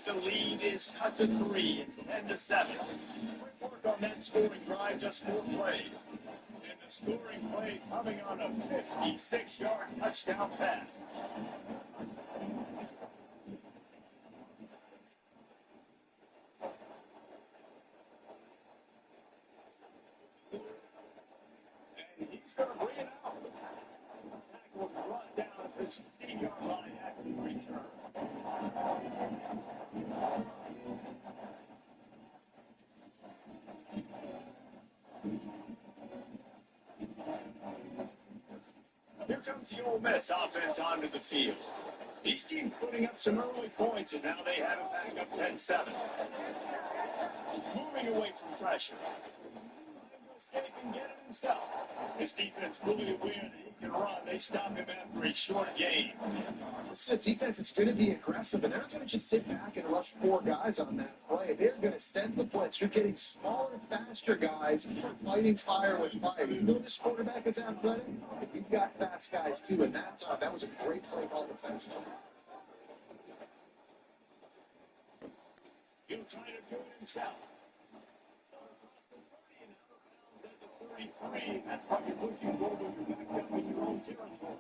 point, the lead is cut to 3. It's 10-7. Quick work on that scoring drive, just 4 plays. And the scoring play coming on a 56-yard touchdown pass. And he's going to bring it out. Tackle brought down at the 16-yard line after the return. Here comes the Ole Miss offense onto the field. These teams putting up some early points, and now they have it back up 10-7. Moving away from pressure. Escape and get it himself. His defense fully aware that he can run. They stop him after a short game. This is a defense that's going to be aggressive, and they're not going to just sit back and rush 4 guys on that play. They're going to extend the blitz. You're getting smaller, faster guys fighting fire with fire. You know this quarterback is athletic, but you've got fast guys too, and that was a great play call defensively. He'll try to do it himself. 33. That's why you're pushing forward. You're back up in your own territory.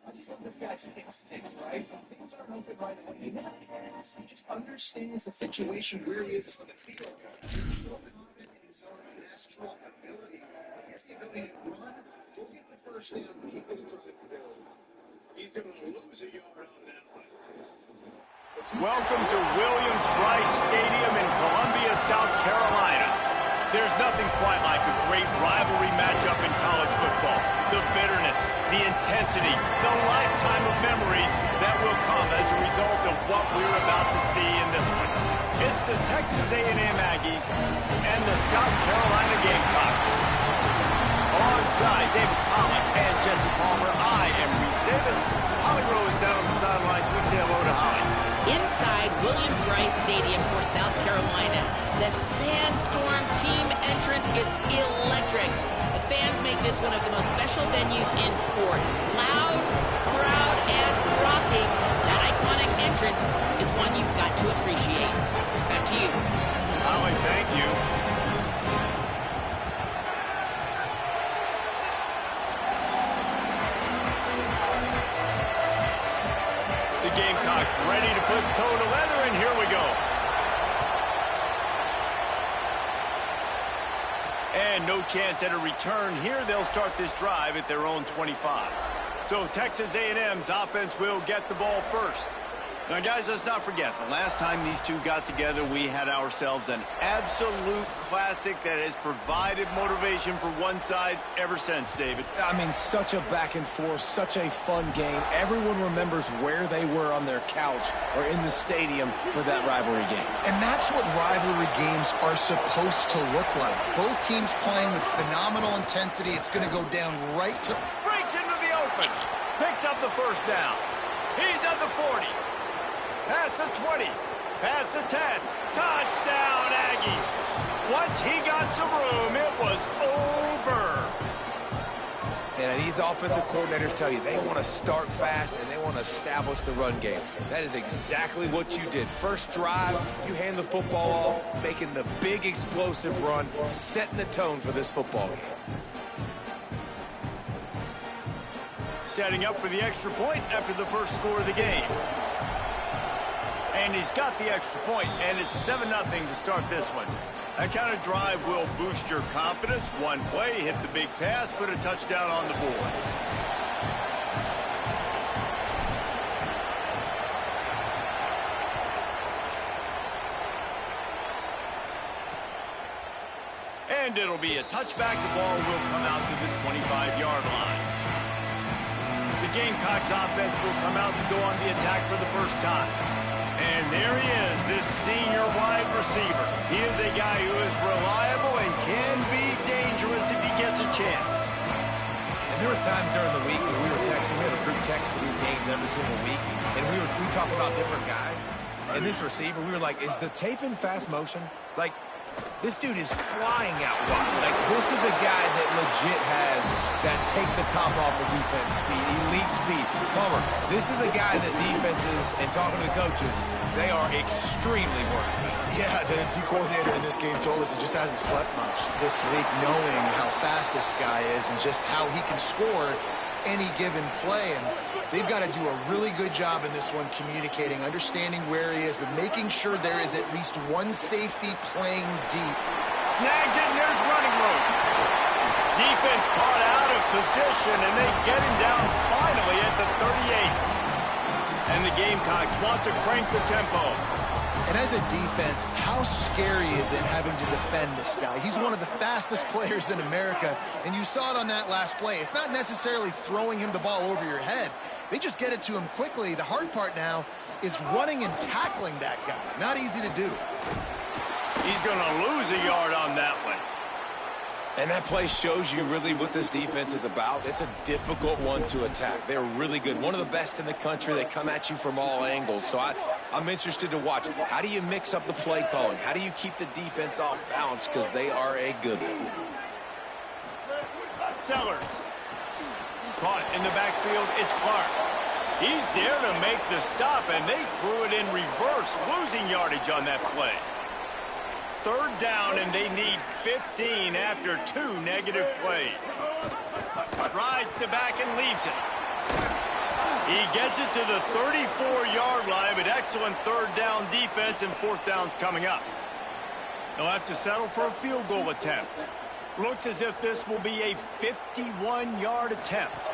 I just love this guy's instincts, right? Things aren't open right away. He just understands the situation where he is on the field. He's so confident in his own natural ability. He has the ability to run, go get the first down, and keep his ability. He's going to lose a yard on that one. Welcome to Williams-Brice Stadium in Columbia, South Carolina. There's nothing quite like a great rivalry matchup in college football. The bitterness, the intensity, the lifetime of memories that will come as a result of what we're about to see in this one. It's the Texas A&M Aggies and the South Carolina Gamecocks. Alongside David Pollack and Jesse Palmer, I am Reese Davis. Holly Rowe is down on the sidelines. We say hello to Holly. Inside Williams-Brice Stadium for South Carolina, the Sandstorm team entrance is electric. The fans make this one of the most special venues in sports. Loud, proud, and rocking. That iconic entrance is one you've got to appreciate. Back to you. Holly, thank you. The Gamecocks ready to put toe to leather, and here we go. And no chance at a return here. They'll start this drive at their own 25. So Texas A&M's offense will get the ball first. Now, guys, let's not forget, the last time these two got together, we had ourselves an absolute classic that has provided motivation for one side ever since, David. I mean, such a back and forth, such a fun game. Everyone remembers where they were on their couch or in the stadium for that rivalry game. And that's what rivalry games are supposed to look like. Both teams playing with phenomenal intensity. It's going to go down right to... Breaks into the open. Picks up the first down. He's at the 40. Past the 20, past the 10, touchdown Aggies. Once he got some room, it was over. And these offensive coordinators tell you they want to start fast and they want to establish the run game. That is exactly what you did. First drive, you hand the football off, making the big explosive run, setting the tone for this football game. Setting up for the extra point after the first score of the game. And he's got the extra point, and it's 7-0 to start this one. That kind of drive will boost your confidence. One play, hit the big pass, put a touchdown on the board. And it'll be a touchback. The ball will come out to the 25-yard line. The Gamecocks offense will come out to go on the attack for the first time. And there he is, this senior wide receiver. He is a guy who is reliable and can be dangerous if he gets a chance. And there was times during the week when we were texting. We had a group text for these games every single week. And we talked about different guys. And this receiver, we were like, is the tape in fast motion? Like, This dude is flying out wide. Like, this is a guy that legit has that take the top off the defense speed, elite speed. Palmer, this is a guy that defenses, and talking to the coaches, they are extremely worried about. Yeah, the D coordinator in this game told us he just hasn't slept much this week, knowing how fast this guy is and just how he can score any given play. And they've got to do a really good job in this one communicating, understanding where he is, but making sure there is at least one safety playing deep. Snags it, and there's running room. Defense caught out of position, and they get him down finally at the 38. And the Gamecocks want to crank the tempo. And as a defense, how scary is it having to defend this guy? He's one of the fastest players in America, and you saw it on that last play. It's not necessarily throwing him the ball over your head. They just get it to him quickly. The hard part now is running and tackling that guy. Not easy to do. He's going to lose a yard on that one. And that play shows you really what this defense is about. It's a difficult one to attack. They're really good. One of the best in the country. They come at you from all angles. So I'm interested to watch. How do you mix up the play calling? How do you keep the defense off balance? Because they are a good one. Sellers. Caught in the backfield. It's Clark. He's there to make the stop, and they threw it in reverse, losing yardage on that play. Third down, and they need 15 after 2 negative plays. Rides the back and leaves it. He gets it to the 34-yard line, but excellent third down defense, and fourth down's coming up. They'll have to settle for a field goal attempt. Looks as if this will be a 51-yard attempt.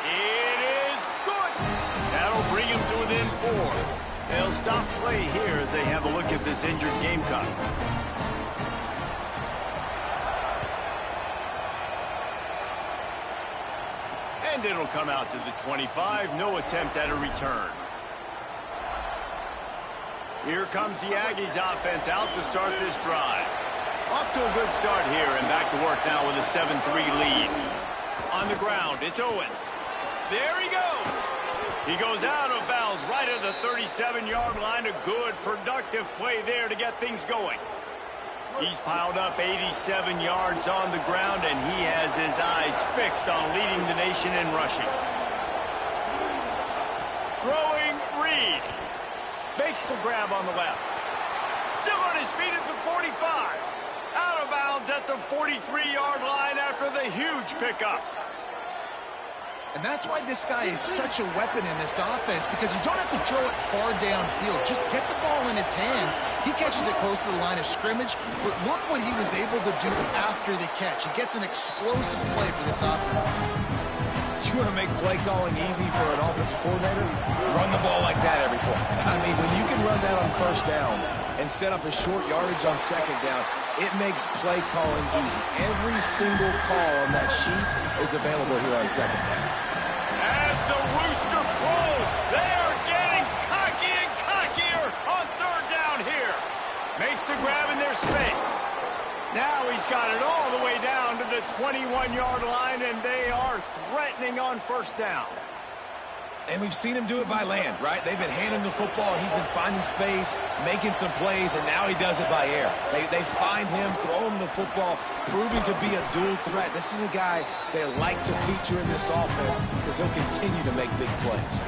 It is good. That'll bring him to within 4. They'll stop play here as they have a look at this injured Gamecock. And it'll come out to the 25. No attempt at a return. Here comes the Aggies offense out to start this drive. Off to a good start here and back to work now with a 7-3 lead. On the ground, it's Owens. There he goes. He goes out of bounds right at the 37-yard line. A good, productive play there to get things going. He's piled up 87 yards on the ground, and he has his eyes fixed on leading the nation in rushing. Throwing Reed. Makes the grab on the left. Still on his feet at the 45. Out of bounds at the 43-yard line after the huge pickup. And that's why this guy is such a weapon in this offense, because you don't have to throw it far downfield. Just get the ball in his hands. He catches it close to the line of scrimmage, but look what he was able to do after the catch. He gets an explosive play for this offense. You want to make play calling easy for an offensive coordinator? Run the ball like that every play. I mean, when you can run that on first down and set up a short yardage on second down, it makes play calling easy. Every single call on that sheet is available here on second down. As the rooster crows, they are getting cocky and cockier on third down here. Makes the grab in their space. Now he's got it all the way down to the 21-yard line, and they are threatening on first down. And we've seen him do it by land, right? They've been handing the football, he's been finding space, making some plays, and now he does it by air. They find him, throw him the football, proving to be a dual threat. This is a guy they like to feature in this offense because he'll continue to make big plays.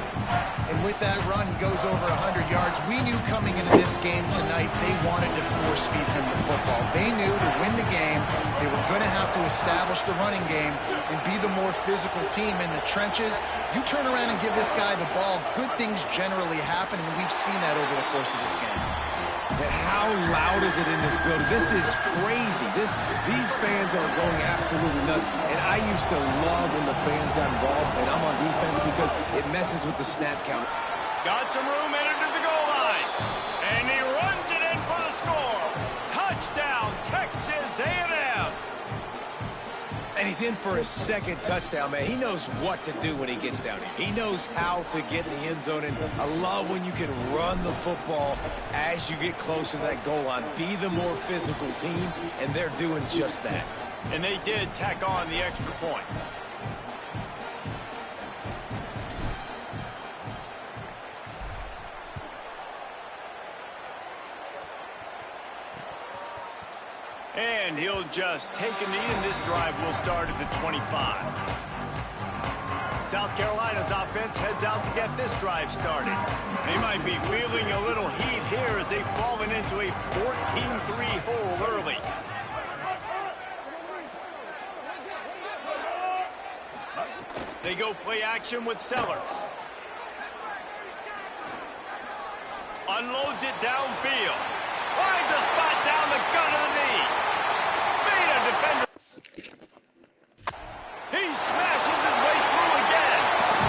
And with that run, he goes over 100 yards. We knew coming into this game tonight they wanted to force feed him the football. They knew to win the game, they were going to have to establish the running game and be the more physical team in the trenches. You turn around and give this guy the ball, good things generally happen, and we've seen that over the course of this game. And how loud is it in this building? This is crazy. These fans are going absolutely nuts. And I used to love when the fans got involved, and I'm on defense because it messes with the snap count. Got some room headed to the goal line. And he runs it in for the score. Touchdown, Texas A&M. And he's in for his second touchdown, man. He knows what to do when he gets down here. He knows how to get in the end zone. And I love when you can run the football as you get closer to that goal line. Be the more physical team, and they're doing just that. And they did tack on the extra point. And he'll just take a knee, and this drive will start at the 25. South Carolina's offense heads out to get this drive started. They might be feeling a little heat here as they've fallen into a 14-3 hole early. They go play action with Sellers. Unloads it downfield. Finds a spot down the gut of the knee. Made a defender. He smashes his way through again.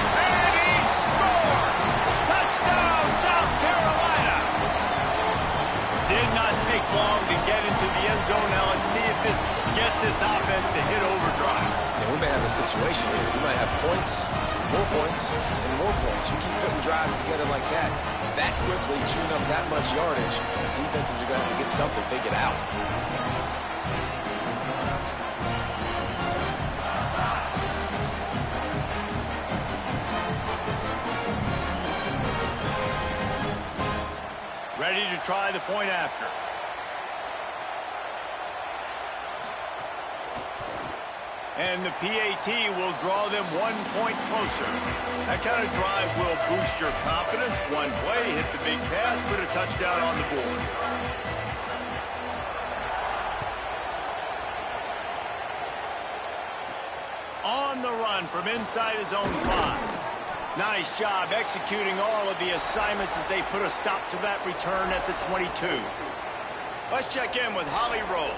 And he scored! Touchdown, South Carolina! Did not take long to get into the end zone. Now let's see if this gets this offense to hit overdrive. And we may have a situation here. We might have points, and more points. You keep putting drives together like that quickly, chewing up that much yardage, defenses are going to have to get something figured out. Ready to try the point after. And the PAT will draw them 1 point closer. That kind of drive will boost your confidence. One play, hit the big pass, put a touchdown on the board. On the run from inside his own 5. Nice job executing all of the assignments as they put a stop to that return at the 22. Let's check in with Holly Rowe.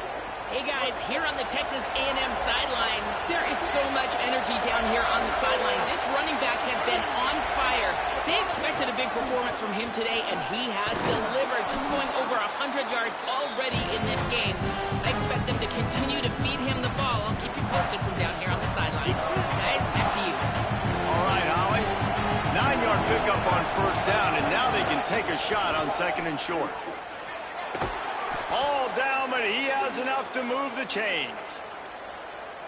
Hey guys, here on the Texas A&M sideline, there is so much energy down here on the sideline. This running back has been on fire. They expected a big performance from him today, and he has delivered, just going over 100 yards already in this game. I expect them to continue to feed him the ball. I'll keep you posted from down here on the sidelines. Guys, back to you. All right, Holly. 9-yard pickup on first down, and now they can take a shot on second and short. All down, but he has enough to move the chains.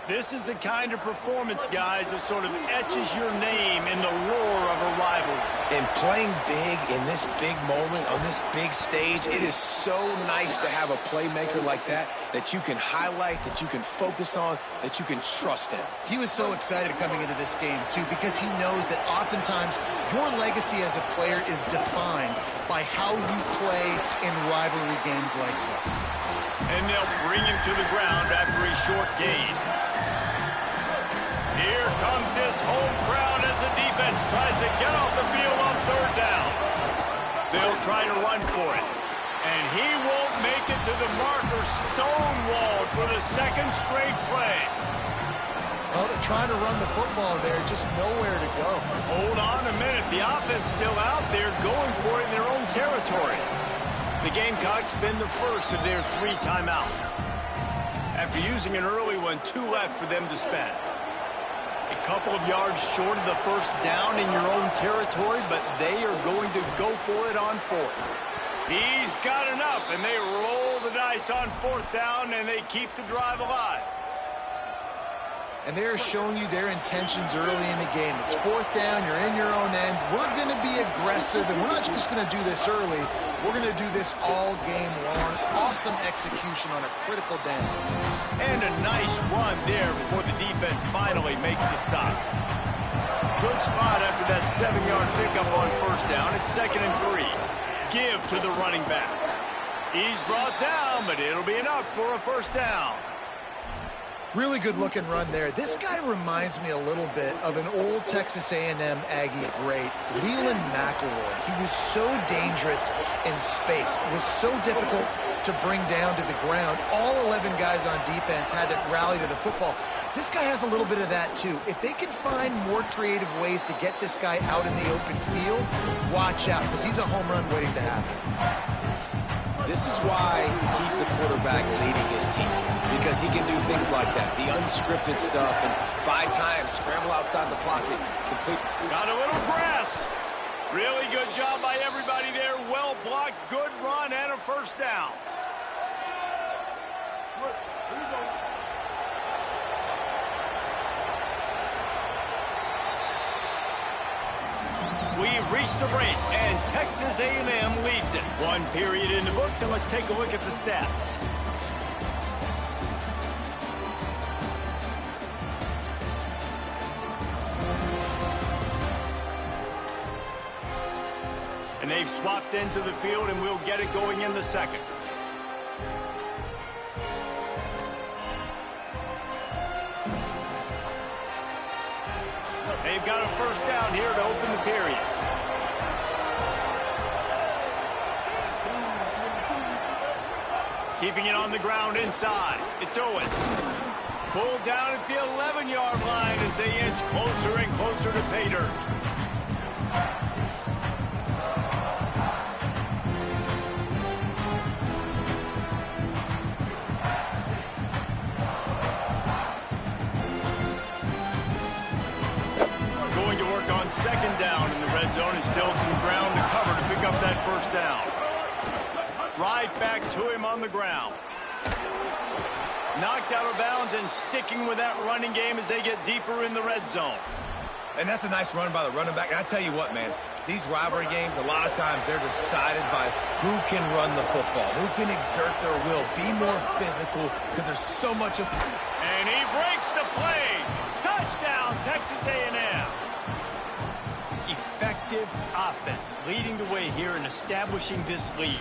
This is the kind of performance, guys, that sort of etches your name in the roar of a rivalry. And playing big in this big moment, on this big stage, it is so nice to have a playmaker like that you can highlight, that you can focus on, that you can trust in. He was so excited coming into this game, too, because he knows that oftentimes your legacy as a player is defined by how you play in rivalry games like this. And they'll bring him to the ground after a short gain. Here comes his home crowd as the defense tries to get off the field on third down. They'll try to run for it. And he won't make it to the marker, stonewalled for the second straight play. Well, they're trying to run the football there, just nowhere to go. Hold on a minute. The offense still out there going for it in their own territory. The Gamecocks spend the first of their 3 timeouts. After using an early one, 2 left for them to spend. A couple of yards short of the first down in your own territory, but they are going to go for it on 4th. He's got enough, and they roll the dice on 4th down, and they keep the drive alive. And they're showing you their intentions early in the game. It's 4th down, you're in your own end. We're going to be aggressive, and we're not just going to do this early. We're going to do this all game long. Awesome execution on a critical down. And a nice run there before the defense finally makes the stop. Good spot after that 7-yard pickup on first down. It's 2nd and 3. Give to the running back. He's brought down, but it'll be enough for a first down. Really good looking run there. This guy reminds me a little bit of an old Texas A&M Aggie great, Leland McElroy. He was so dangerous in space. It was so difficult to bring down to the ground. All 11 guys on defense had to rally to the football. This guy has a little bit of that too. If they can find more creative ways to get this guy out in the open field, watch out, because he's a home run waiting to happen. This is why he's the quarterback leading his team, because he can do things like that, the unscripted stuff, and buy time, scramble outside the pocket, complete. Got a little grass. Really good job by everybody there. Well blocked, good run, and a first down. We've reached the break, and Texas A&M leads it. 1 period in the books, and let's take a look at the stats. And they've swapped into the field, and we'll get it going in the second. They've got a first down here to open the period. Keeping it on the ground inside. It's Owens. Pulled down at the 11-yard line as they inch closer and closer to pay dirt. Going to work on second down in the red zone, and still some ground to cover to pick up that first down. Right back to him on the ground. Knocked out of bounds and sticking with that running game as they get deeper in the red zone. And that's a nice run by the running back. And I tell you what, man, these rivalry games, a lot of times they're decided by who can run the football, who can exert their will, be more physical, because there's so much of... And he breaks the play. Touchdown, Texas A&M. Effective offense, leading the way here and establishing this lead.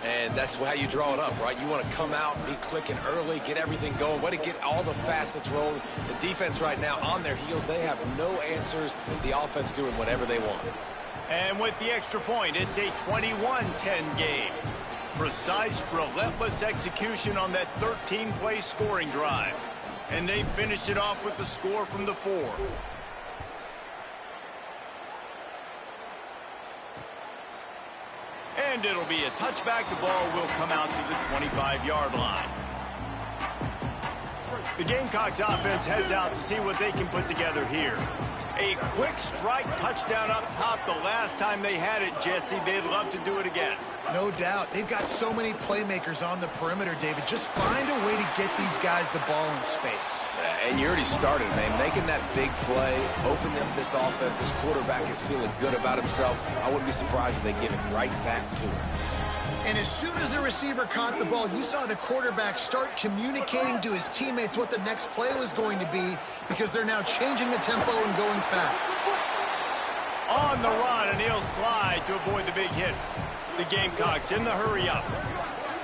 And that's how you draw it up, right? You want to come out, be clicking early, get everything going, want to get all the facets rolling. The defense right now on their heels, they have no answers. The offense doing whatever they want. And with the extra point, it's a 21-10 game. Precise, relentless execution on that 13-play scoring drive. And they finished it off with the score from the 4. And it'll be a touchback. The ball will come out to the 25-yard line. The Gamecocks offense heads out to see what they can put together here. A quick strike touchdown up top the last time they had it, Jesse. They'd love to do it again. No doubt. They've got so many playmakers on the perimeter, David. Just find a way to get these guys the ball in space. And you already started, man. Making that big play, opening up this offense. This quarterback is feeling good about himself. I wouldn't be surprised if they give it right back to him. And as soon as the receiver caught the ball, you saw the quarterback start communicating to his teammates what the next play was going to be, because they're now changing the tempo and going fast. On the run, and he'll slide to avoid the big hit. The Gamecocks in the hurry up.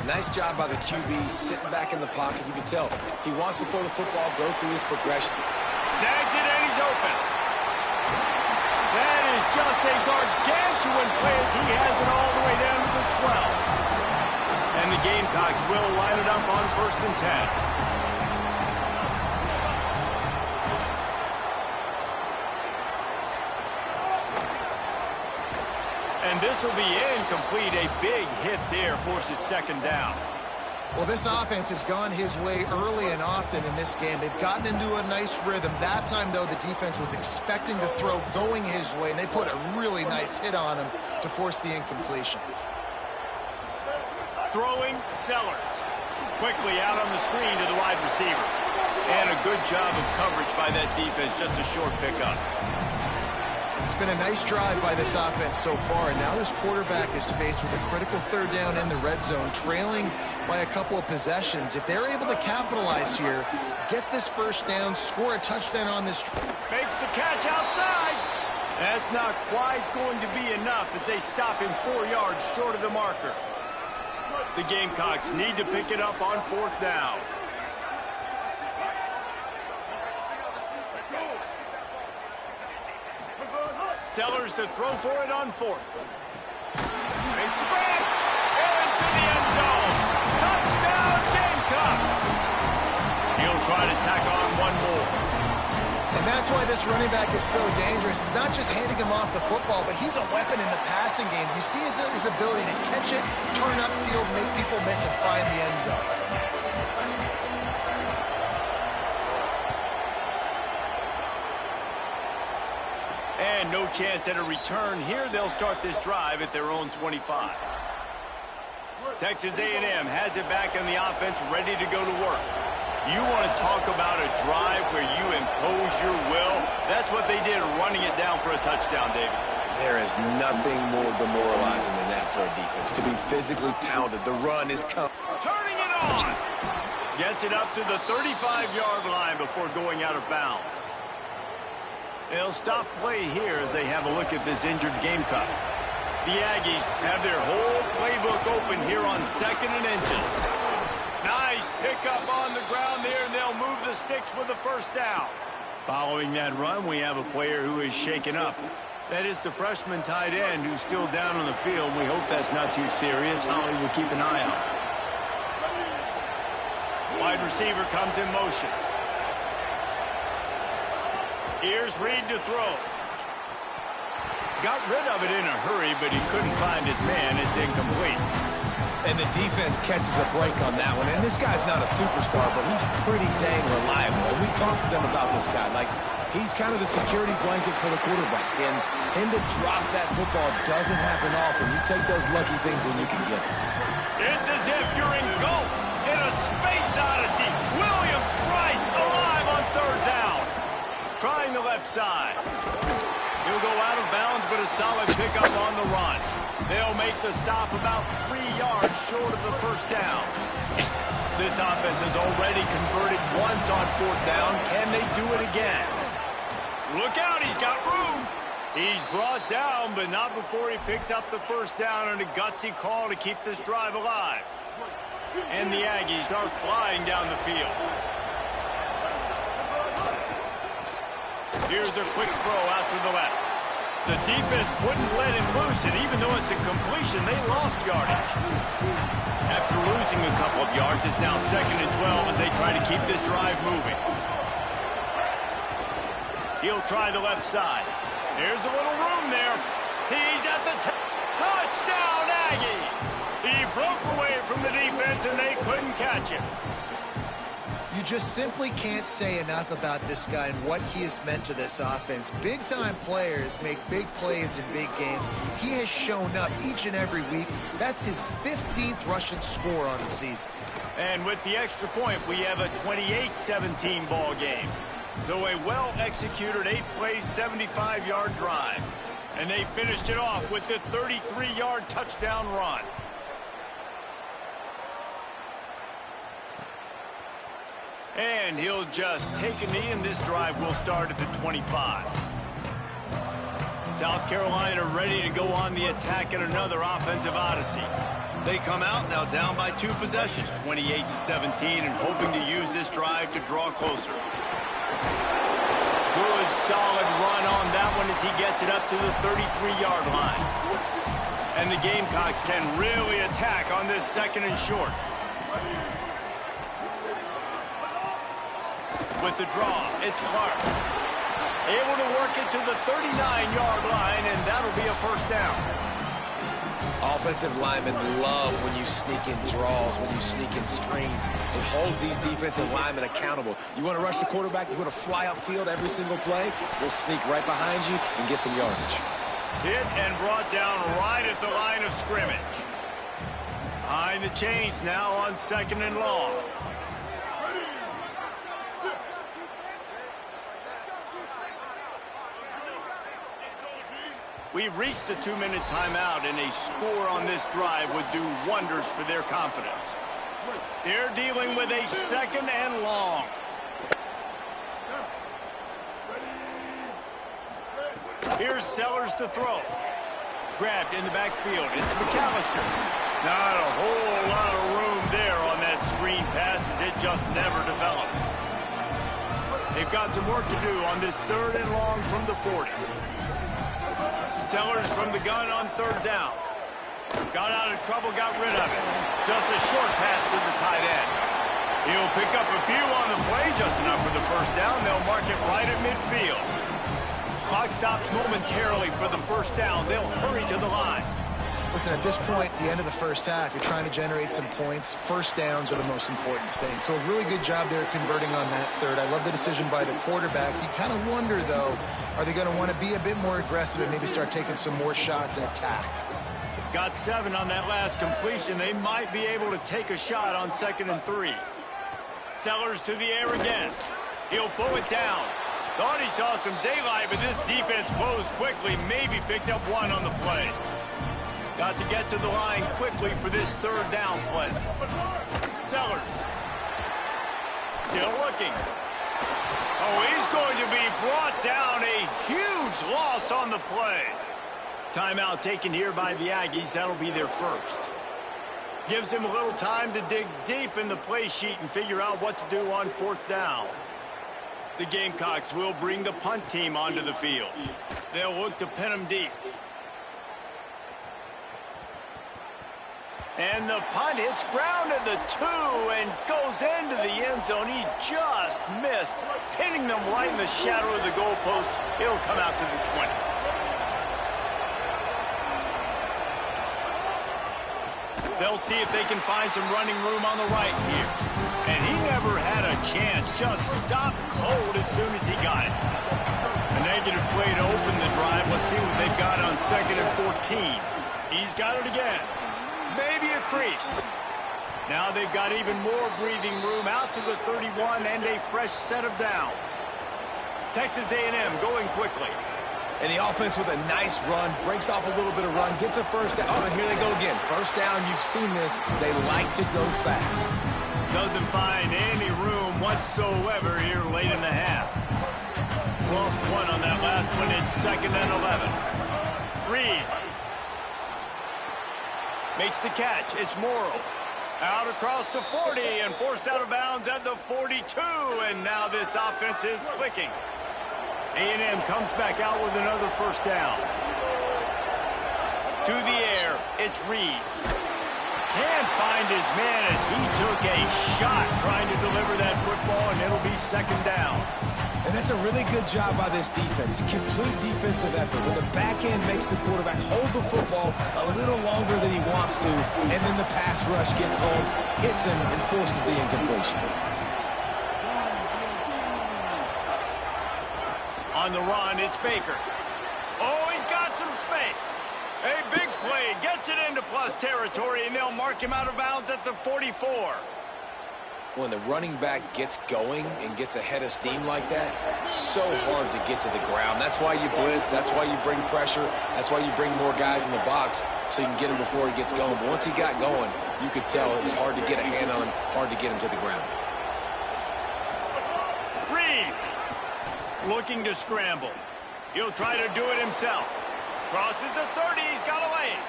Nice job by the QB, sitting back in the pocket. You can tell he wants to throw the football, go through his progression. Snags it, and he's open. That is just a gargantuan play as he has it all the way down to the 12. And the Gamecocks will line it up on 1st and 10. And this will be incomplete. A big hit there forces second down. Well, this offense has gone his way early and often in this game. They've gotten into a nice rhythm. That time, though, the defense was expecting to throw going his way, and they put a really nice hit on him to force the incompletion. Throwing Sellers. Quickly out on the screen to the wide receiver. And a good job of coverage by that defense. Just a short pickup. It's been a nice drive by this offense so far, and now this quarterback is faced with a critical third down in the red zone, trailing by a couple of possessions. If they're able to capitalize here, get this first down, score a touchdown on this. Makes the catch outside. That's not quite going to be enough as they stop him 4 yards short of the marker. The Gamecocks need to pick it up on 4th down. Sellers to throw for it on 4th. Makes the grab. Into the end zone. Touchdown, Gamecocks. He'll try to tack on one more. And that's why this running back is so dangerous. It's not just handing him off the football, but he's a weapon in the passing game. You see his ability to catch it, turn upfield, make people miss, and find the end zone. And no chance at a return here. They'll start this drive at their own 25. Texas A&M has it back on the offense, ready to go to work. You want to talk about a drive where you impose your will? That's what they did, running it down for a touchdown, David. There is nothing more demoralizing than that for a defense. To be physically pounded, the run is coming. Turning it on! Gets it up to the 35-yard line before going out of bounds. They'll stop play here as they have a look at this injured Gamecock. The Aggies have their whole playbook open here on 2nd and inches. Nice pickup on the ground there, and they'll move the sticks with the first down. Following that run, we have a player who is shaken up. That is the freshman tight end who's still down on the field. We hope that's not too serious. Holly will keep an eye out. Wide receiver comes in motion. Here's Reed to throw. Got rid of it in a hurry, but he couldn't find his man. It's incomplete. And the defense catches a break on that one. And this guy's not a superstar, but he's pretty dang reliable. And we talked to them about this guy. Like, he's kind of the security blanket for the quarterback. And him to drop that football doesn't happen often. You take those lucky things when you can get it. It's as if you're engulfed in a space odyssey. Williams-Brice alive on 3rd down. Trying the left side. He'll go out of bounds, but a solid pickup on the run. They'll make the stop about 3 yards short of the first down. This offense has already converted once on 4th down. Can they do it again? Look out, he's got room. He's brought down, but not before he picks up the first down on a gutsy call to keep this drive alive. And the Aggies are flying down the field. Here's a quick throw out to the left. The defense wouldn't let him loose, and even though it's a completion, they lost yardage. After losing a couple of yards, it's now 2nd and 12 as they try to keep this drive moving. He'll try the left side. There's a little room there. He's at the touchdown, Aggies! He broke away from the defense, and they couldn't catch him. You just simply can't say enough about this guy and what he has meant to this offense. Big-time players make big plays in big games. He has shown up each and every week. That's his 15th rushing score on the season. And with the extra point, we have a 28-17 ball game. So a well-executed 8-play, 75-yard drive. And they finished it off with the 33-yard touchdown run. And he'll just take a knee, and this drive will start at the 25. South Carolina ready to go on the attack in another offensive odyssey. They come out now down by 2 possessions, 28-17, and hoping to use this drive to draw closer. Good, solid run on that one as he gets it up to the 33-yard line. And the Gamecocks can really attack on this 2nd and short. With the draw, it's Clark. Able to work it to the 39-yard line, and that'll be a first down. Offensive linemen love when you sneak in draws, when you sneak in screens. It holds these defensive linemen accountable. You want to rush the quarterback, you want to fly upfield every single play, we'll sneak right behind you and get some yardage. Hit and brought down right at the line of scrimmage. Behind the chains now on 2nd and long. We've reached the 2-minute timeout, and a score on this drive would do wonders for their confidence. They're dealing with a 2nd and long. Here's Sellers to throw. Grabbed in the backfield. It's McAllister. Not a whole lot of room there on that screen pass as it just never developed. They've got some work to do on this 3rd and long from the 40. Sellers from the gun on 3rd down. Got out of trouble, got rid of it. Just a short pass to the tight end. He'll pick up a few on the play, just enough for the first down. They'll mark it right at midfield. Clock stops momentarily for the first down. They'll hurry to the line. Listen, at this point, the end of the first half, you're trying to generate some points. First downs are the most important thing. So a really good job there converting on that 3rd. I love the decision by the quarterback. You kind of wonder, though, are they going to want to be a bit more aggressive and maybe start taking some more shots and attack? Got 7 on that last completion. They might be able to take a shot on 2nd and 3. Sellers to the air again. He'll pull it down. Thought he saw some daylight, but this defense closed quickly. Maybe picked up 1 on the play. Got to get to the line quickly for this 3rd down play. Sellers. Still looking. Oh, he's going to be brought down. A huge loss on the play. Timeout taken here by the Aggies. That'll be their first. Gives him a little time to dig deep in the play sheet and figure out what to do on 4th down. The Gamecocks will bring the punt team onto the field. They'll look to pin them deep. And the punt hits ground at the 2 and goes into the end zone. He just missed, pinning them right in the shadow of the goalpost. It'll come out to the 20. They'll see if they can find some running room on the right here. And he never had a chance. Just stopped cold as soon as he got it. A negative play to open the drive. Let's see what they've got on 2nd and 14. He's got it again. Maybe a crease. Now they've got even more breathing room out to the 31 and a fresh set of downs. Texas A&M going quickly. And the offense with a nice run, breaks off a little bit of run, gets a first down. Oh, and here they go again. First down, you've seen this. They like to go fast. Doesn't find any room whatsoever here late in the half. Lost one on that last one. It's 2nd and 11. Reed makes the catch. It's Morrow. Out across the 40 and forced out of bounds at the 42. And now this offense is clicking. A&M comes back out with another first down. To the air, it's Reed. Can't find his man as he took a shot trying to deliver that football, and it'll be 2nd down. And that's a really good job by this defense. A complete defensive effort. When the back end makes the quarterback hold the football a little longer than he wants to, and then the pass rush gets home, hits him, and forces the incompletion. On the run, it's Baker. Oh, he's got some space. A big play, gets it into plus territory, and they'll mark him out of bounds at the 44. When the running back gets going and gets ahead of steam like that, so hard to get to the ground. That's why you blitz. That's why you bring pressure. That's why you bring more guys in the box so you can get him before he gets going. But once he got going, you could tell it was hard to get a hand on him, hard to get him to the ground. Reed looking to scramble. He'll try to do it himself. Crosses the 30. He's got a lane.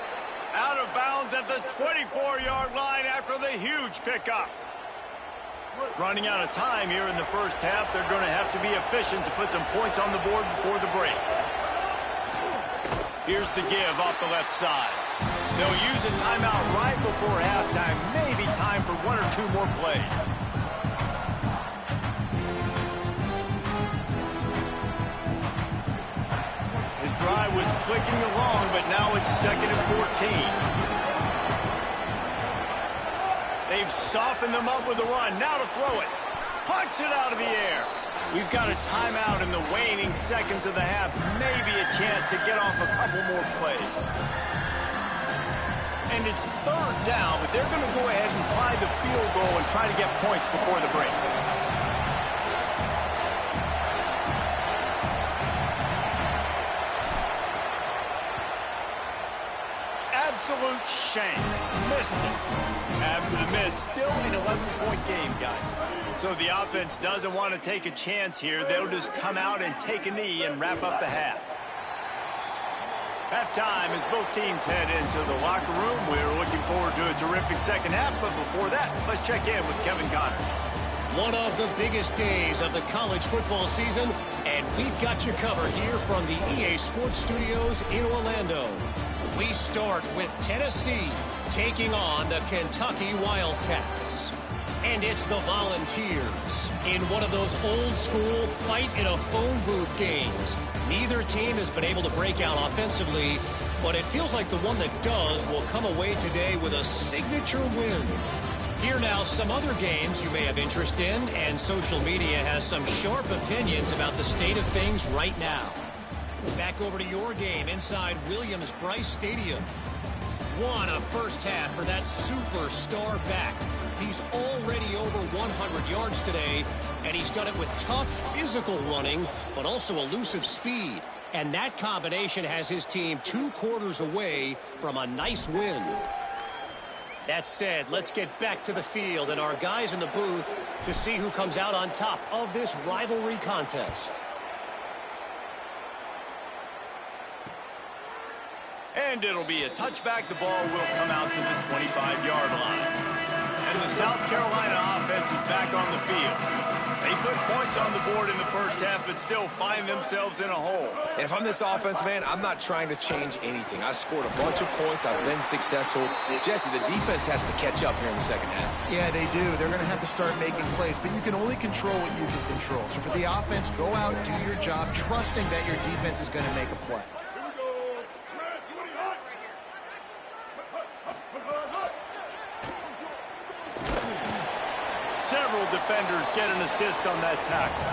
Out of bounds at the 24-yard line after the huge pickup. Running out of time here in the first half. They're going to have to be efficient to put some points on the board before the break. Here's the give off the left side. They'll use a timeout right before halftime. Maybe time for 1 or 2 more plays. His drive was clicking along, but now it's 2nd and 14. They've softened them up with a run. Now to throw it. Punch it out of the air. We've got a timeout in the waning seconds of the half. Maybe a chance to get off a couple more plays. And it's 3rd down, but they're going to go ahead and try the field goal and try to get points before the break. Absolute shame. Missed it. After the miss, still an 11-point game, guys. So the offense doesn't want to take a chance here. They'll just come out and take a knee and wrap up the half. Halftime as both teams head into the locker room. We're looking forward to a terrific second half, but before that, let's check in with Kevin Connors. One of the biggest days of the college football season, and we've got you covered here from the EA Sports Studios in Orlando. We start with Tennessee taking on the Kentucky Wildcats. And it's the Volunteers in one of those old-school fight-in-a-phone-booth games. Neither team has been able to break out offensively, but it feels like the one that does will come away today with a signature win. Here now, some other games you may have interest in, and social media has some sharp opinions about the state of things right now. Back over to your game inside Williams-Brice Stadium. What a first half for that superstar back. He's already over 100 yards today, and he's done it with tough physical running, but also elusive speed. And that combination has his team 2 quarters away from a nice win. That said, let's get back to the field and our guys in the booth to see who comes out on top of this rivalry contest. And it'll be a touchback. The ball will come out to the 25-yard line. And the South Carolina offense is back on the field. They put points on the board in the first half, but still find themselves in a hole. And if I'm this offense, man, I'm not trying to change anything. I scored a bunch of points. I've been successful. Jesse, the defense has to catch up here in the second half. Yeah, they do. They're going to have to start making plays, but you can only control what you can control. So for the offense, go out, do your job, trusting that your defense is going to make a play. Several defenders get an assist on that tackle.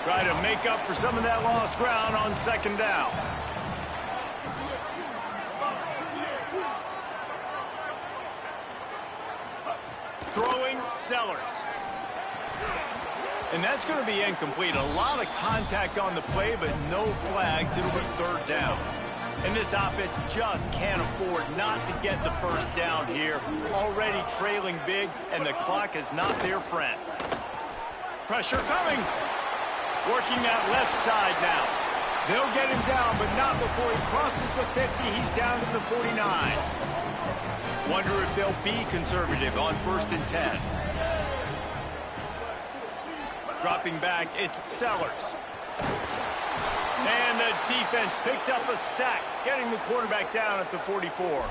Try to make up for some of that lost ground on second down. Throwing Sellers. And that's going to be incomplete. A lot of contact on the play, but no flags. It'll be third down. And this offense just can't afford not to get the first down here. Already trailing big, and the clock is not their friend. Pressure coming. Working that left side now. They'll get him down, but not before he crosses the 50. He's down to the 49. Wonder if they'll be conservative on 1st and 10. Dropping back, it's Sellers. And the defense picks up a sack, getting the quarterback down at the 44.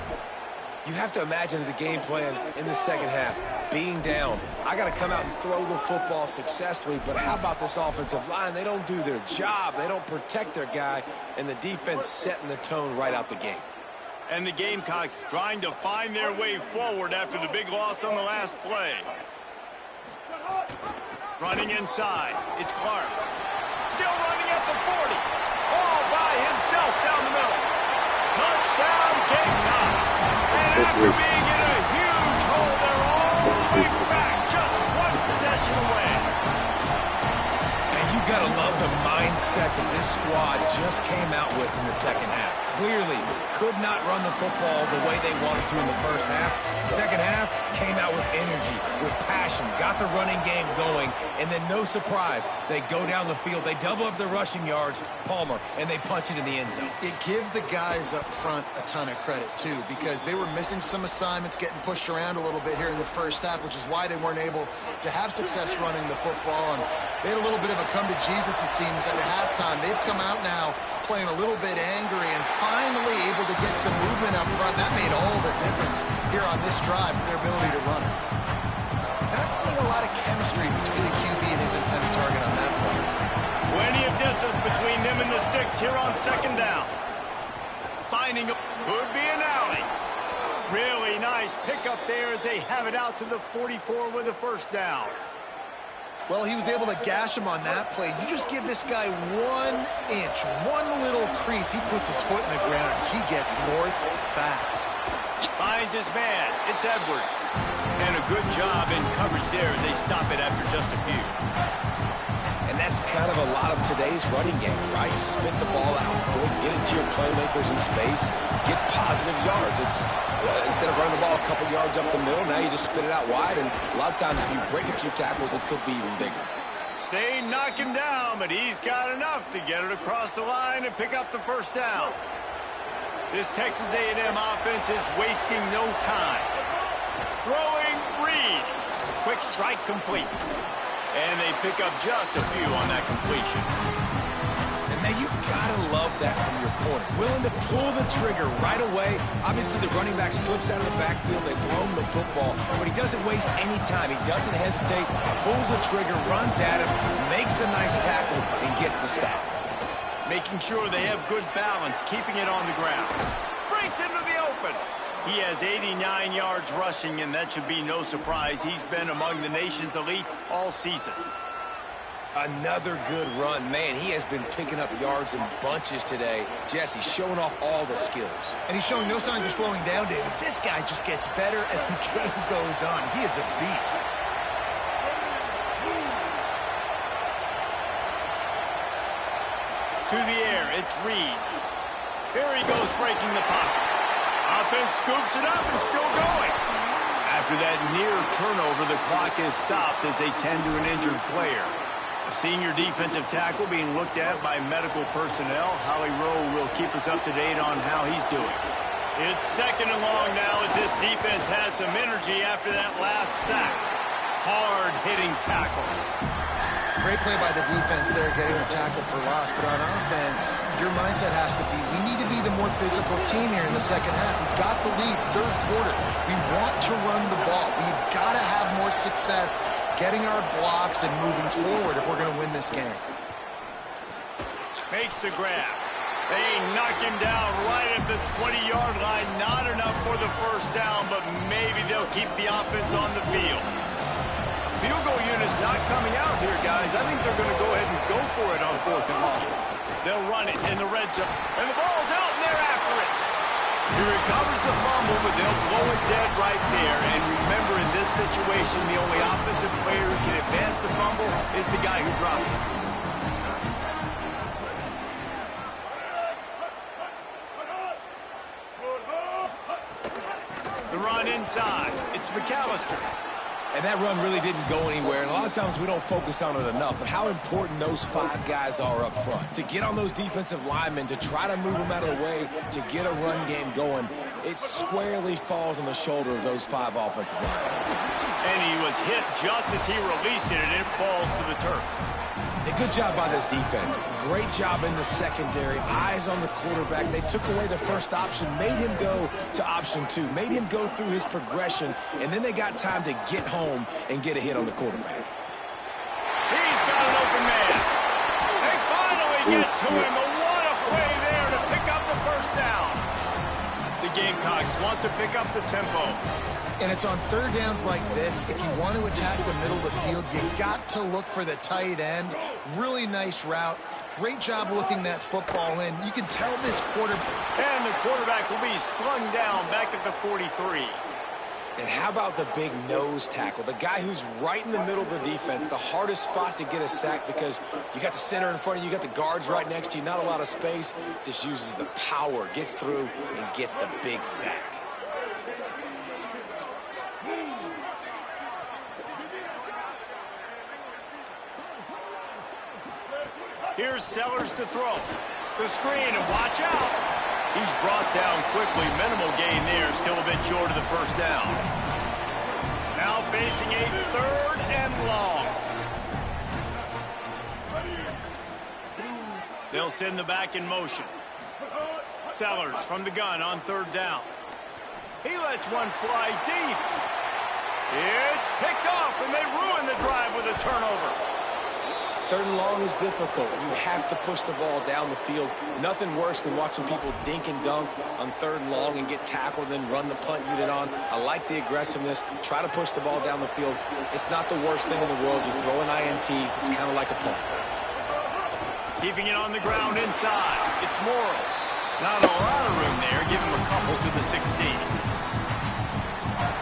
You have to imagine the game plan in the second half. Being down, I got to come out and throw the football successfully, but how about this offensive line? They don't do their job. They don't protect their guy, and the defense setting the tone right out the gate. And the Gamecocks trying to find their way forward after the big loss on the last play. Running inside, it's Clark. Still running at the 40. All by himself down the middle. Touchdown, Gamecocks. And after being in a huge hole, they're all the way back, just one possession away. And you got to love the mindset that this squad just came out with in the second half. Clearly could not run the football the way they wanted to in the first half. Second half came out with energy, with passion, got the running game going, and then no surprise, they go down the field, they double up their rushing yards, Palmer, and they punch it in the end zone. It gives the guys up front a ton of credit, too, because they were missing some assignments, getting pushed around a little bit here in the first half, which is why they weren't able to have success running the football. And they had a little bit of a come to Jesus, it seems, at halftime. They've come out now playing a little bit angry and finally able to get some movement up front. That made all the difference here on this drive with their ability to run it. Not seeing a lot of chemistry between the QB and his intended target on that play. Plenty of distance between them and the sticks here on second down. Finding could be an alley. Really nice pickup there as they have it out to the 44 with a first down. Well, he was able to gash him on that play. You just give this guy 1 inch, one little crease. He puts his foot in the ground. He gets north fast. Finds his man. It's Edwards. And a good job in coverage there as they stop it after just a few. And that's kind of a lot of today's running game, right? Spit the ball out quick, get it to your playmakers in space, get positive yards. It's instead of running the ball a couple yards up the middle, now you just spit it out wide, and a lot of times if you break a few tackles, it could be even bigger. They knock him down, but he's got enough to get it across the line and pick up the first down. This Texas A&M offense is wasting no time. Throwing Reed. Quick strike complete. And they pick up just a few on that completion. And man, you gotta love that from your corner. Willing to pull the trigger right away. Obviously, the running back slips out of the backfield. They throw him the football, but he doesn't waste any time. He doesn't hesitate, pulls the trigger, runs at him, makes the nice tackle, and gets the stop. Making sure they have good balance, keeping it on the ground. Breaks into the open. He has 89 yards rushing, and that should be no surprise. He's been among the nation's elite all season. Another good run. Man, he has been picking up yards in bunches today. Jesse showing off all the skills. And he's showing no signs of slowing down, David. This guy just gets better as the game goes on. He is a beast. To the air, it's Reed. Here he goes breaking the pocket. Offense scoops it up and still going. After that near turnover, the clock is stopped as they tend to an injured player. Senior defensive tackle being looked at by medical personnel. Holly Rowe will keep us up to date on how he's doing. It's 2nd and long now as this defense has some energy after that last sack. Hard-hitting tackle. Great play by the defense there, getting the tackle for loss. But on offense, your mindset has to be, we need to be the more physical team here in the second half. We've got the lead, 3rd quarter. We want to run the ball. We've got to have more success getting our blocks and moving forward if we're going to win this game. Makes the grab. They knock him down right at the 20-yard line. Not enough for the first down, but maybe they'll keep the offense on the field. Field goal unit's not coming out here, guys. I think they're going to go ahead and go for it on 4th and long. They'll run it in the red zone. And the ball's out, and they're after it. He recovers the fumble, but they'll blow it dead right there. And remember, in this situation, the only offensive player who can advance the fumble is the guy who dropped it. The run inside. It's McAllister. And that run really didn't go anywhere. And a lot of times we don't focus on it enough. But how important those 5 guys are up front. To get on those defensive linemen, to try to move them out of the way, to get a run game going, it squarely falls on the shoulder of those 5 offensive linemen. And he was hit just as he released it, and it falls to the turf. A good job by this defense. Great job in the secondary. Eyes on the quarterback. They took away the first option, made him go to option 2, made him go through his progression, and then they got time to get home and get a hit on the quarterback. He's got an open man. They finally get to him. But what a play there to pick up the first down. The Gamecocks want to pick up the tempo. And it's on 3rd downs like this. If you want to attack the middle of the field, you got to look for the tight end. Really nice route. Great job looking that football in. You can tell this quarterback. And the quarterback will be slung down back at the 43. And how about the big nose tackle? The guy who's right in the middle of the defense, the hardest spot to get a sack because you got the center in front of you, you got the guards right next to you, not a lot of space. Just uses the power, gets through, and gets the big sack. Here's Sellers to throw. The screen, and watch out. He's brought down quickly. Minimal gain there, still a bit short of the first down. Now facing a 3rd and long. They'll send the back in motion. Sellers from the gun on 3rd down. He lets one fly deep. It's picked off, and they ruin the drive with a turnover. 3rd and long is difficult. You have to push the ball down the field. Nothing worse than watching people dink and dunk on 3rd and long and get tackled, then run the punt unit on. I like the aggressiveness. Try to push the ball down the field. It's not the worst thing in the world. You throw an INT, it's kind of like a punt. Keeping it on the ground inside. It's Morrow. Not a lot of room there. Give him a couple to the 16.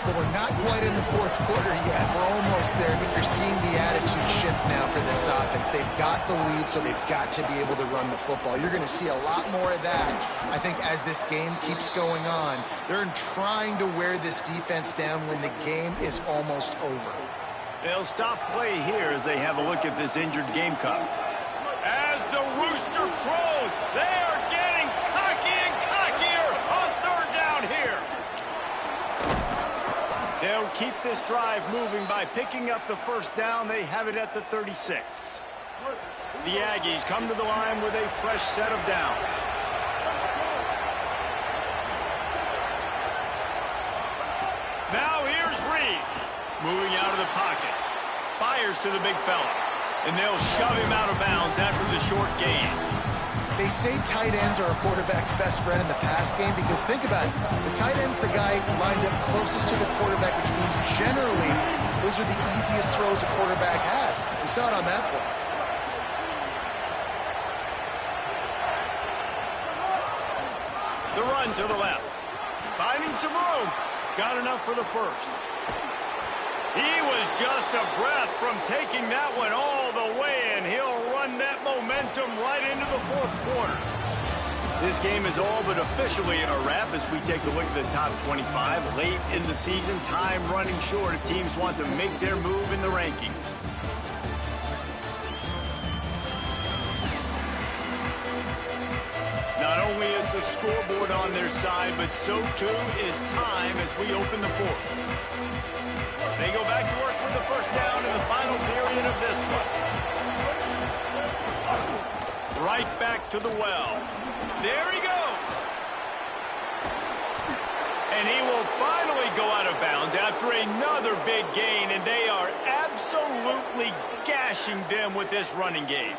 But we're not quite in the 4th quarter yet. We're almost there, but you're seeing the attitude shift now for this offense. They've got the lead, so they've got to be able to run the football. You're going to see a lot more of that, I think, as this game keeps going on. They're trying to wear this defense down when the game is almost over. They'll stop play here as they have a look at this injured Gamecock. As the Rooster throws, they are getting cocky and cockier on 3rd down here. They'll keep this drive moving by picking up the first down. They have it at the 36. The Aggies come to the line with a fresh set of downs. Now here's Reed. Moving out of the pocket. Fires to the big fella. And they'll shove him out of bounds after the short gain. They say tight ends are a quarterback's best friend in the pass game because think about it. The tight end's the guy lined up closest to the quarterback, which means generally those are the easiest throws a quarterback has. You saw it on that play. The run to the left. Finding some room. Got enough for the first. He was just a breath from taking that one all the way, and he'll run that momentum right into the 4th quarter. This game is all but officially a wrap as we take a look at the top 25. Late in the season, time running short if teams want to make their move in the rankings. has the scoreboard on their side, but so too is time as we open the fourth. They go back to work with the first down in the final period of this one. Right back to the well. There he goes. And he will finally go out of bounds after another big gain, and they are absolutely gashing them with this running game.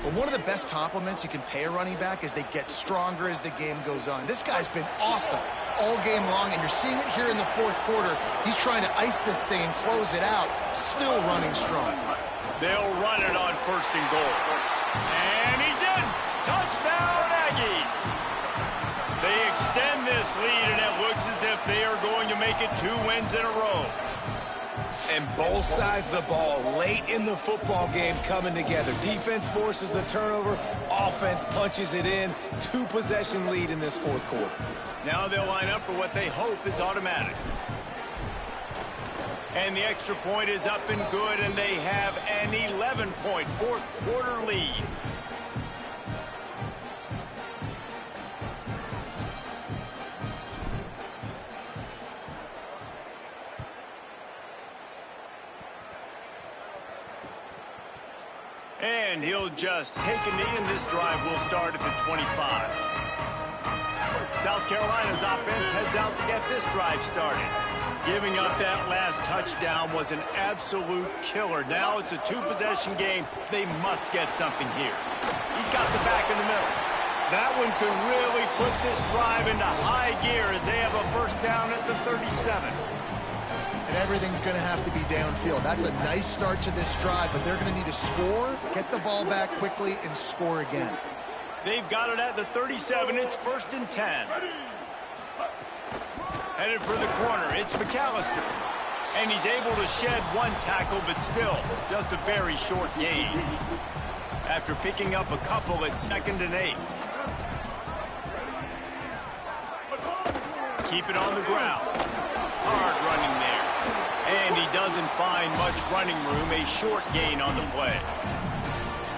Well, one of the best compliments you can pay a running back is they get stronger as the game goes on. This guy's been awesome all game long, and you're seeing it here in the fourth quarter. He's trying to ice this thing and close it out, still running strong. They'll run it on first and goal. And he's in. Touchdown, Aggies. They extend this lead, and it looks as if they are going to make it 2 wins in a row. And both sides of the ball late in the football game coming together. Defense forces the turnover. Offense punches it in. 2-possession lead in this fourth quarter. Now they'll line up for what they hope is automatic. And the extra point is up and good, and they have an 11-point fourth quarter lead. And he'll just take a knee, and this drive will start at the 25. South Carolina's offense heads out to get this drive started. Giving up that last touchdown was an absolute killer. Now it's a 2-possession game. They must get something here. He's got the back in the middle. That one could really put this drive into high gear as they have a first down at the 37. And everything's going to have to be downfield. That's a nice start to this drive, but they're going to need to score, get the ball back quickly, and score again. They've got it at the 37. It's 1st and 10. Headed for the corner. It's McAllister. And he's able to shed 1 tackle, but still just a very short gain. After picking up a couple at 2nd and 8. Keep it on the ground. Hard running there. And he doesn't find much running room. A short gain on the play.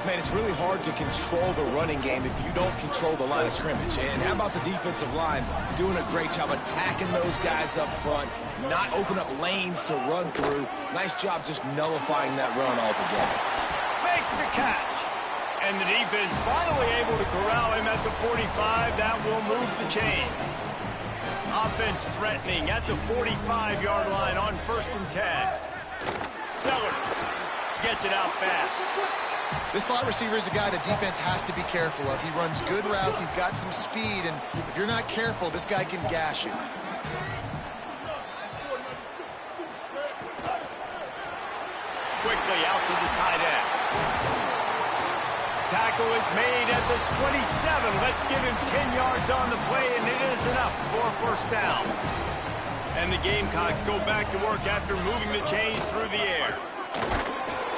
Man, it's really hard to control the running game if you don't control the line of scrimmage. And how about the defensive line doing a great job attacking those guys up front, not open up lanes to run through. Nice job just nullifying that run altogether. Makes the catch. And the defense finally able to corral him at the 45. That will move the chain. Offense threatening at the 45-yard line on 1st and 10. Sellers gets it out fast. This slot receiver is a guy the defense has to be careful of. He runs good routes. He's got some speed, and if you're not careful, this guy can gash you. Quickly out to the tight end. Tackle is made at the 27. Let's give him 10 yards on the play, and it is enough for a first down. And the Gamecocks go back to work after moving the chains through the air.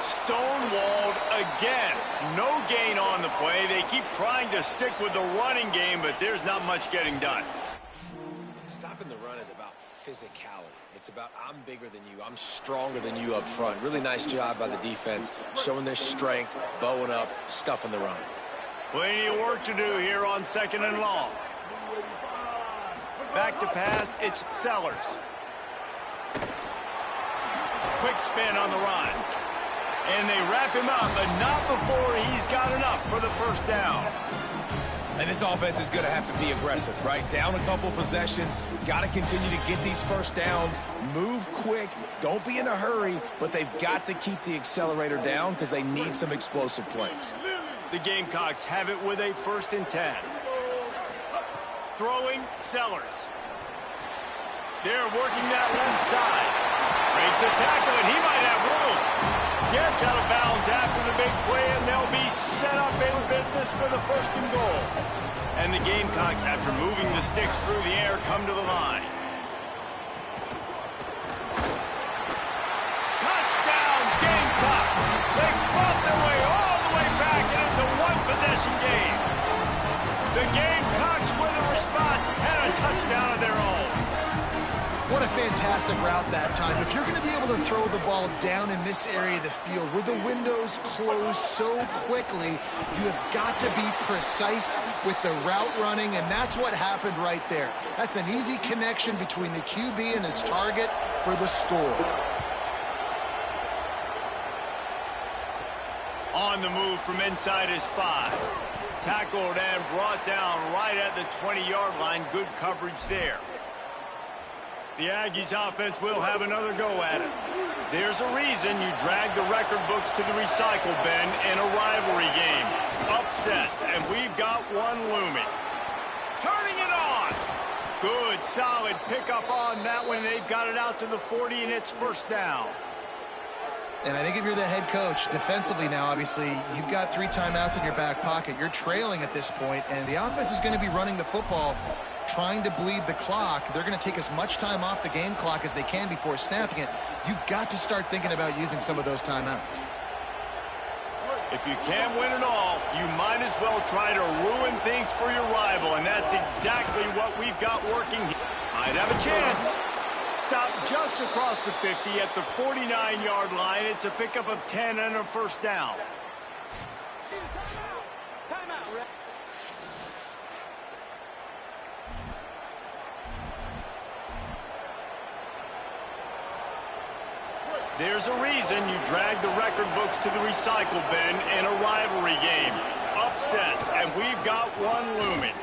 Stonewalled again. No gain on the play. They keep trying to stick with the running game, but there's not much getting done. Stopping the run is about physicality. It's about I'm bigger than you. I'm stronger than you up front. Really nice job by the defense, showing their strength, bowing up, stuffing the run. Plenty of work to do here on 2nd and long. Back to pass, it's Sellers. Quick spin on the run. And they wrap him up, but not before he's got enough for the first down. And this offense is going to have to be aggressive, right? Down a couple possessions, got to continue to get these first downs, move quick, don't be in a hurry, but they've got to keep the accelerator down because they need some explosive plays. The Gamecocks have it with a 1st and 10. Throwing, Sellers. They're working that left side. Breaks a tackle, and he might have room. Gets out of bounds after the big play, and they'll be set up in business for the 1st and goal. And the Gamecocks, after moving the sticks through the air, come to the line. Touchdown, Gamecocks! They fought their way all the way back, and it's a 1-possession game. The Gamecocks with a response and a touchdown of their own. What a fantastic route that time. If you're going to be able to throw the ball down in this area of the field where the windows close so quickly, you have got to be precise with the route running, and that's what happened right there. That's an easy connection between the QB and his target for the score. On the move from inside his 5. Tackled and brought down right at the 20-yard line. Good coverage there. The Aggies offense will have another go at it. There's a reason you drag the record books to the recycle bin in a rivalry game. Upsets, and we've got one looming. Turning it on. Good, solid pickup on that one. They've got it out to the 40, and it's first down. And I think if you're the head coach, defensively now, obviously, you've got 3 timeouts in your back pocket. You're trailing at this point, and the offense is going to be running the football, trying to bleed the clock. They're going to take as much time off the game clock as they can before snapping it. You've got to start thinking about using some of those timeouts. If you can't win it all, you might as well try to ruin things for your rival, and that's exactly what we've got working here. Might have a chance. Stop just across the 50 at the 49-yard line. It's a pickup of 10 and a first down. There's a reason you drag the record books to the recycle bin in a rivalry game. Upsets, and we've got one looming.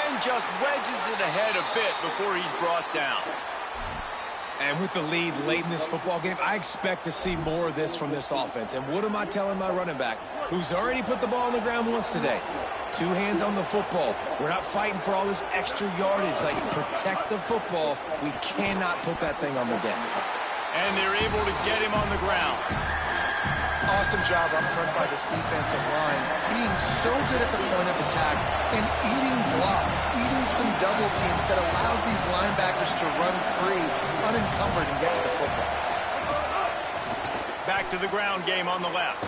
And just wedges it ahead a bit before he's brought down. And with the lead late in this football game, I expect to see more of this from this offense. And what am I telling my running back, who's already put the ball on the ground once today? 2 hands on the football. We're not fighting for all this extra yardage. Like, protect the football. We cannot put that thing on the deck. And they're able to get him on the ground. Awesome job up front by this defensive line, being so good at the point of attack and eating blocks, eating some double teams that allows these linebackers to run free, unencumbered, and get to the football. Back to the ground game on the left.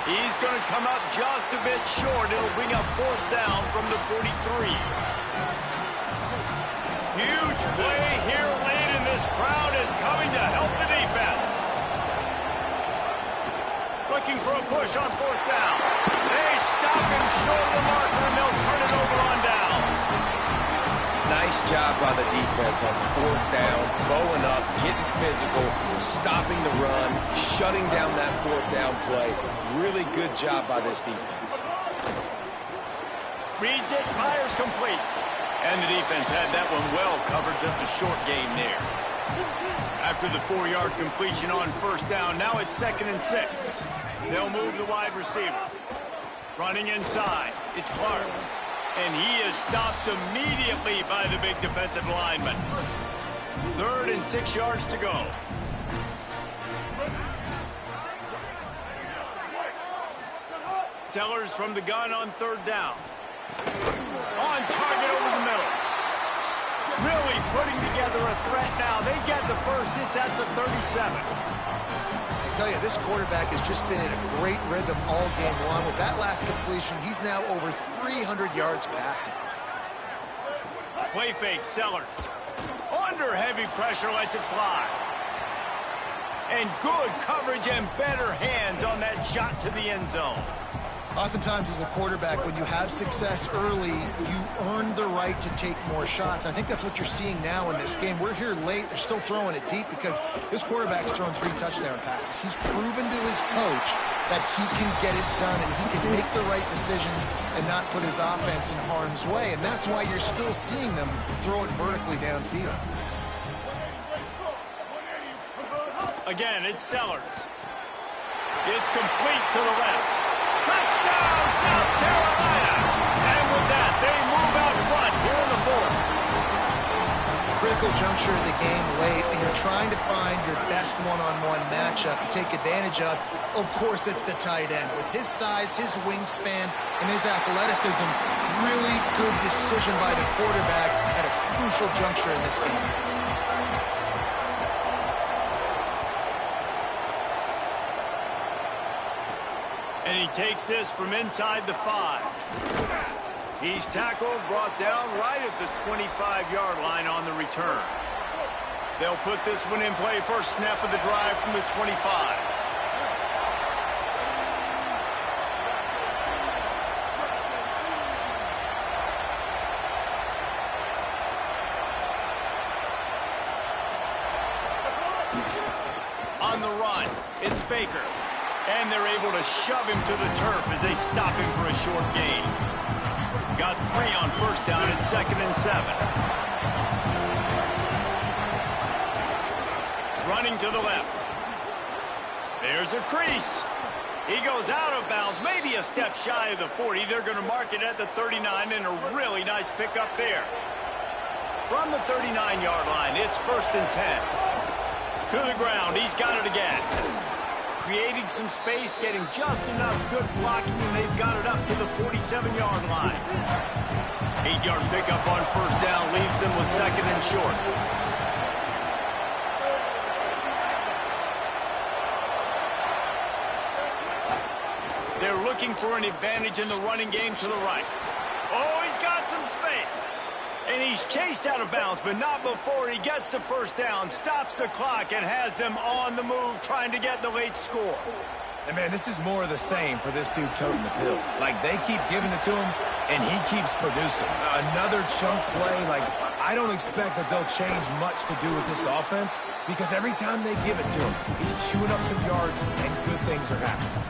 He's going to come up just a bit short. It'll bring up fourth down from the 43. Huge play here late, and this crowd is coming to help the defense. Looking for a push on fourth down. They stop him short of the marker, and they'll turn it over on downs. Nice job by the defense on fourth down, bowing up, getting physical, stopping the run, shutting down that fourth down play. Really good job by this defense. Reads it, fires complete. And the defense had that one well covered, just a short gain there. After the 4-yard completion on first down, now it's 2nd and 6. They'll move the wide receiver. Running inside, it's Clark. And he is stopped immediately by the big defensive lineman. 3rd and 6 yards to go. Sellers from the gun on 3rd down. On target over the middle. Really putting together a threat now. They get the first. It's at the 37. I tell you, this quarterback has just been in a great rhythm all game long. With that last completion, he's now over 300 yards passing. Play fake, Sellers. Under heavy pressure, lets it fly. And good coverage and better hands on that shot to the end zone. Oftentimes as a quarterback, when you have success early, you earn the right to take more shots. I think that's what you're seeing now in this game. We're here late. They're still throwing it deep because this quarterback's thrown 3 touchdown passes. He's proven to his coach that he can get it done and he can make the right decisions and not put his offense in harm's way. And that's why you're still seeing them throw it vertically downfield. Again, it's Sellers. It's complete to the left. Touchdown, South Carolina! And with that, they move out front here in the 4th. Critical juncture of the game late, and you're trying to find your best one-on-one matchup to take advantage of. Of course, it's the tight end. With his size, his wingspan, and his athleticism, really good decision by the quarterback at a crucial juncture in this game. And he takes this from inside the 5. He He's tackled, brought down right at the 25-yard line on the return. They'll put this one in play first snap of the drive from the 25. On the run, it's Baker. And they're able to shove him to the turf as they stop him for a short gain. Got 3 on first down at 2nd and 7. Running to the left. There's a crease. He goes out of bounds, maybe a step shy of the 40. They're going to mark it at the 39, and a really nice pickup there. From the 39-yard line, it's 1st and 10. To the ground, he's got it again. Creating some space, getting just enough good blocking, and they've got it up to the 47-yard line. 8-yard pickup on first down leaves them with 2nd and short. They're looking for an advantage in the running game to the right. Oh, he's got some space. And he's chased out of bounds, but not before he gets the first down, stops the clock, and has them on the move trying to get the late score. And, man, this is more of the same for this dude toting the pill. Like, they keep giving it to him, and he keeps producing. Another chunk play. Like, I don't expect that they'll change much to do with this offense because every time they give it to him, he's chewing up some yards, and good things are happening.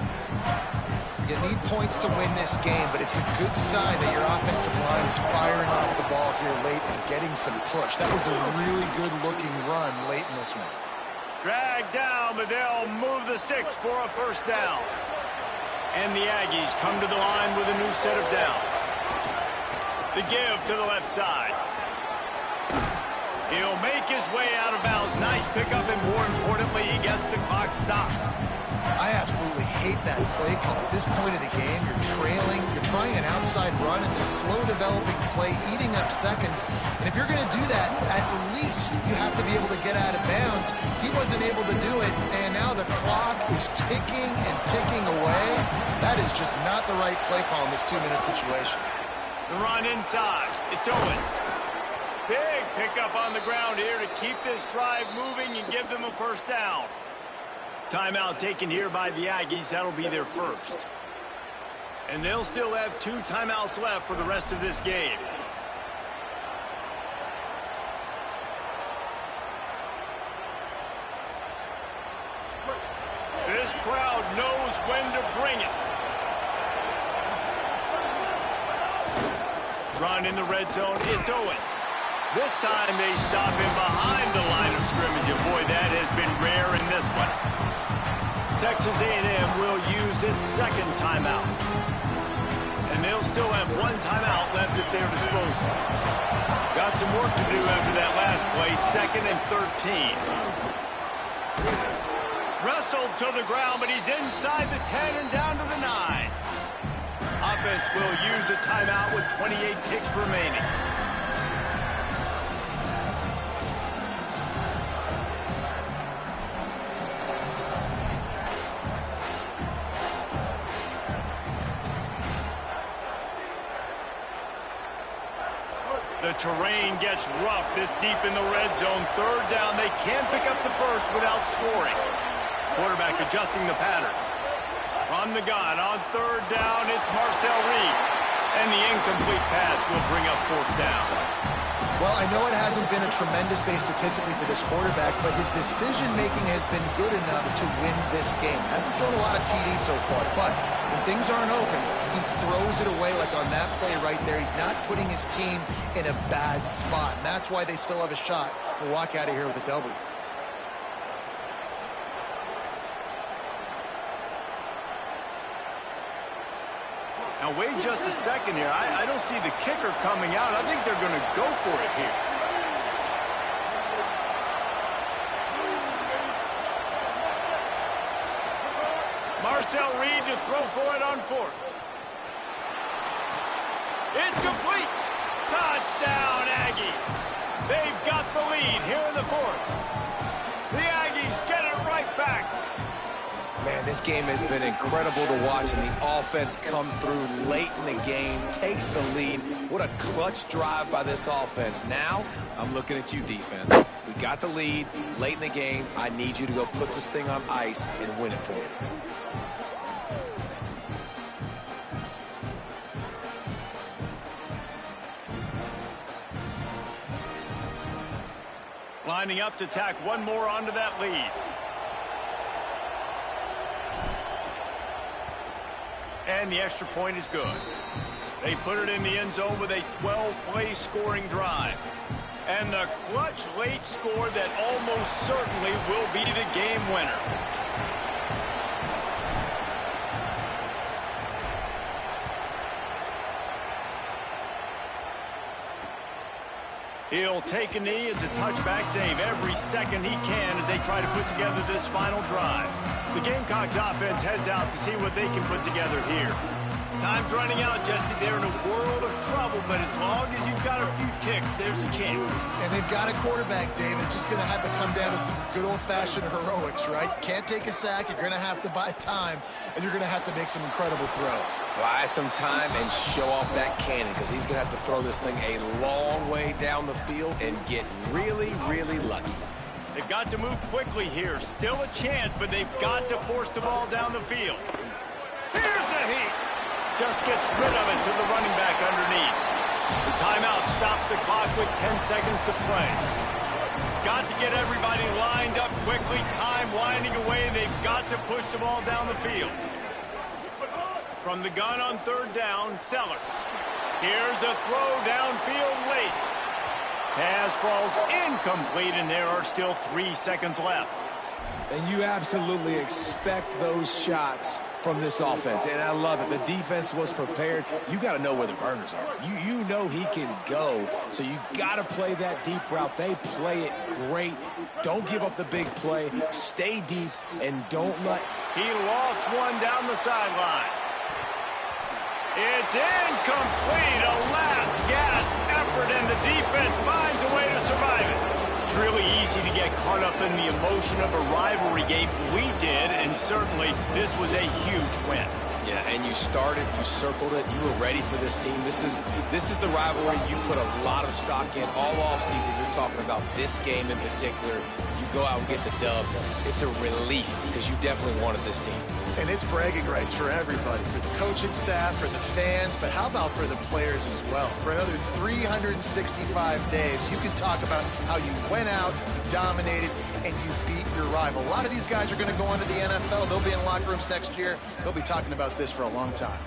You need points to win this game, but it's a good sign that your offensive line is firing off the ball here late and getting some push. That was a really good-looking run late in this one. Dragged down, but they'll move the sticks for a first down. And the Aggies come to the line with a new set of downs. The give to the left side. He'll make his way out of bounds. Nice pickup, and more importantly, he gets the clock stopped. I absolutely hate that play call. At this point of the game, you're trailing, you're trying an outside run. It's a slow developing play, eating up seconds. And if you're going to do that, at least you have to be able to get out of bounds. He wasn't able to do it, and now the clock is ticking and ticking away. That is just not the right play call in this 2-minute situation. The run inside. It's Owens. Big pickup on the ground here to keep this drive moving and give them a first down. Timeout taken here by the Aggies. That'll be their first. And they'll still have 2 timeouts left for the rest of this game. This crowd knows when to bring it. Run in the red zone. It's Owens. This time they stop him behind the line of scrimmage. And boy, that has been rare in this one. Texas A&M will use its 2nd timeout. And they'll still have 1 timeout left at their disposal. Got some work to do after that last play, 2nd and 13. Wrestled to the ground, but he's inside the 10 and down to the 9. Offense will use a timeout with 28 ticks remaining. The terrain gets rough this deep in the red zone. 3rd down. They can't pick up the first without scoring. Quarterback adjusting the pattern. From the gun on 3rd down, it's Marcel Reed. And the incomplete pass will bring up 4th down. Well, I know it hasn't been a tremendous day statistically for this quarterback, but his decision-making has been good enough to win this game. Hasn't thrown a lot of TDs so far, but when things aren't open, he throws it away like on that play right there. He's not putting his team in a bad spot, and that's why they still have a shot to walk out of here with a W. Now, wait just a second here. I don't see the kicker coming out. I think they're going to go for it here. Marcel Reed to throw for it on 4th. It's complete. Touchdown, Aggies. They've got the lead here in the 4th. The Aggies get it right back. Man, this game has been incredible to watch, and the offense comes through late in the game, takes the lead. What a clutch drive by this offense. Now, I'm looking at you, defense. We got the lead late in the game. I need you to go put this thing on ice and win it for me. Lining up to tack one more onto that lead. And the extra point is good. They put it in the end zone with a 12-play scoring drive. And the clutch late score that almost certainly will be the game winner. He'll take a knee. It's a touchback save every second he can as they try to put together this final drive. The Gamecocks offense heads out to see what they can put together here. Time's running out, Jesse. They're in a world of trouble, but as long as you've got a few ticks, there's a chance. And they've got a quarterback, David. It's just going to have to come down to some good old-fashioned heroics, right? You can't take a sack. You're going to have to buy time, and you're going to have to make some incredible throws. Buy some time and show off that cannon, because he's going to have to throw this thing a long way down the field and get really, really lucky. They've got to move quickly here. Still a chance, but they've got to force the ball down the field. Here's a heat. Just gets rid of it to the running back underneath. The timeout stops the clock with 10 seconds to play. Got to get everybody lined up quickly. Time winding away. They've got to push the ball down the field. From the gun on third down, Sellers. Here's a throw downfield late. Pass falls incomplete, and there are still 3 seconds left. And you absolutely expect those shots from this offense, and I love it. The defense was prepared. You got to know where the burners are. You know he can go, so you got to play that deep route. They play it great. Don't give up the big play. Stay deep, and don't let... He lost one down the sideline. It's incomplete. A last gasp effort, and the defense finds a way to survive it. It's really easy to get caught up in the emotion of a rivalry game. We did, and certainly this was a huge win. Yeah, and you started, you circled it, you were ready for this team. This is the rivalry you put a lot of stock in all offseason. You're talking about this game in particular. You go out and get the dub. It's a relief because you definitely wanted this team. And it's bragging rights for everybody, for the coaching staff, for the fans, but how about for the players as well? For another 365 days, you can talk about how you went out, you dominated, and you beat your rival. A lot of these guys are going to go on to the NFL. They'll be in locker rooms next year. They'll be talking about this for a long time.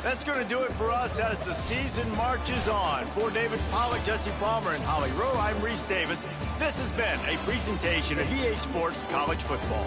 That's going to do it for us as the season marches on. For David Pollack, Jesse Palmer, and Holly Rowe, I'm Reese Davis. This has been a presentation of EA Sports College Football.